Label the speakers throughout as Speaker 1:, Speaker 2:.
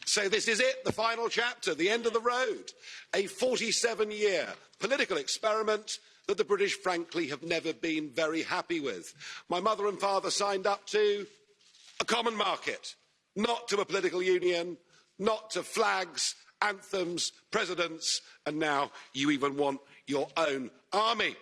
Speaker 1: So this is it, the final chapter, the end of the road. A 47-year political experiment that the British, frankly, have never been very happy with. My mother and father signed up to a common market, not to a political union, not to flags, anthems, presidents, and now you even want your own army.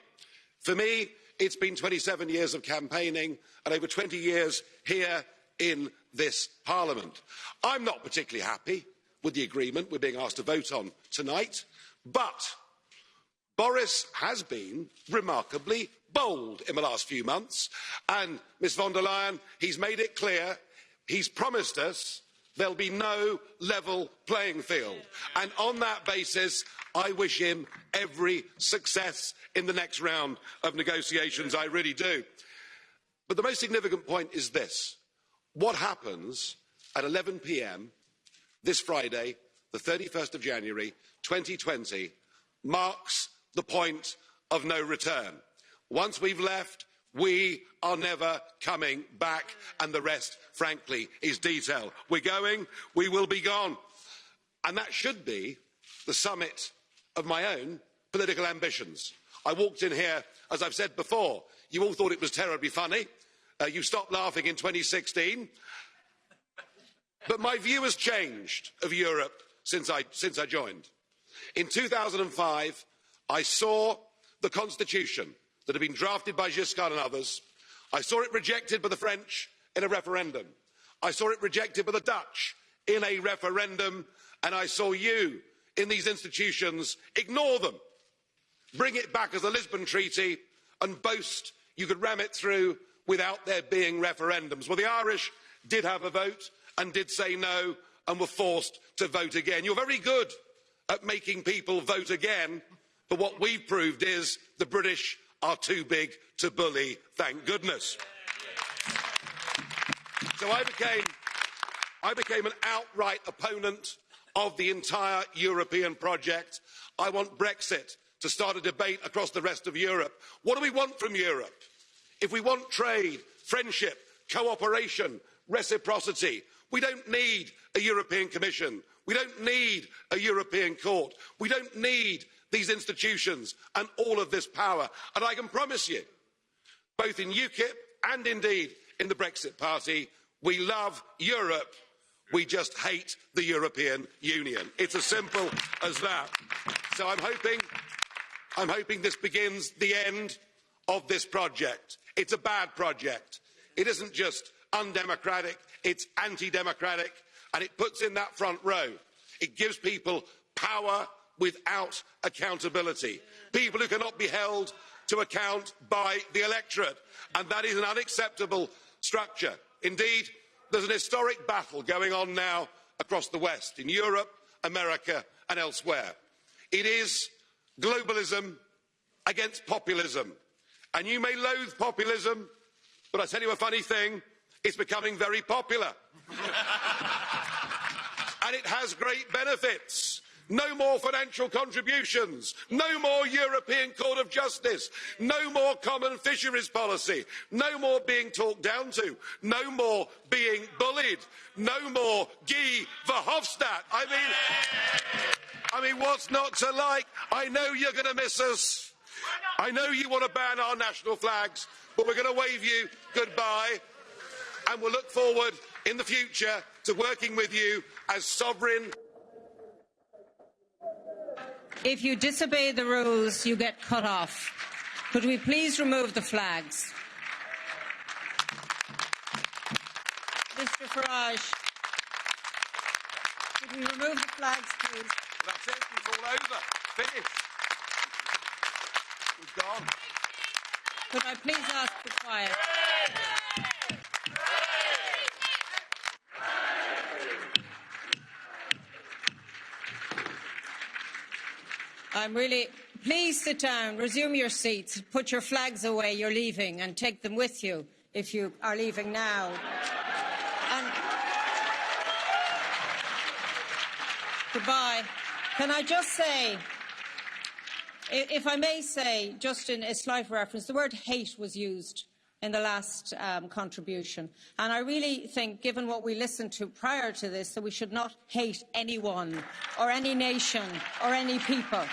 Speaker 1: For me, it's been 27 years of campaigning and over 20 years here in this Parliament. I'm not particularly happy with the agreement we're being asked to vote on tonight, but Boris has been remarkably bold in the last few months, and Ms von der Leyen, he's made it clear, he's promised us there'll be no level playing field. And on that basis, I wish him every success in the next round of negotiations, I really do. But the most significant point is this. What happens at 11 p.m. this Friday, the 31st of January 2020, marks the point of no return. Once we've left, we are never coming back, and the rest, frankly, is detail. We're going, we will be gone. And that should be the summit of my own political ambitions. I walked in here, as I've said before, you all thought it was terribly funny. You stopped laughing in 2016. But my view has changed of Europe since I joined. In 2005, I saw the constitution that had been drafted by Giscard and others. I saw it rejected by the French in a referendum. I saw it rejected by the Dutch in a referendum. And I saw you in these institutions ignore them, bring it back as a Lisbon Treaty and boast you could ram it through without there being referendums. Well, the Irish did have a vote and did say no and were forced to vote again. You're very good at making people vote again, but what we've proved is the British are too big to bully, thank goodness. So I became an outright opponent of the entire European project. I want Brexit to start a debate across the rest of Europe. What do we want from Europe? If we want trade, friendship, cooperation, reciprocity, we don't need a European Commission. We don't need a European Court. We don't need these institutions and all of this power. And I can promise you, both in UKIP and indeed in the Brexit Party, we love Europe. We just hate the European Union. It's as simple as that. So I'm hoping this begins the end of this project. It's a bad project. It isn't just undemocratic, it's anti-democratic, and it puts in that front row. It gives people power without accountability. People who cannot be held to account by the electorate, and that is an unacceptable structure. Indeed, there's an historic battle going on now across the West, in Europe, America and elsewhere. It is globalism against populism. And you may loathe populism, but I tell you a funny thing, it's becoming very popular. And it has great benefits. No more financial contributions, no more European Court of Justice, no more common fisheries policy, no more being talked down to, no more being bullied, no more Guy Verhofstadt. I mean, what's not to like? I know you're going to miss us. I know you want to ban our national flags, but we're going to wave you goodbye, and we'll look forward in the future to working with you as sovereign.
Speaker 2: If you disobey the rules, you get cut off. Could we please remove the flags? Mr Farage, could we remove the flags, please?
Speaker 1: That's it, it's all over. Finished. We've gone.
Speaker 2: Could I please ask for quiet? Please sit down, resume your seats, put your flags away, you're leaving, and take them with you if you are leaving now. And goodbye. Can I just say, if I may say, just in a slight reference, the word hate was used in the last contribution. And I really think, given what we listened to prior to this, that we should not hate anyone or any nation or any people.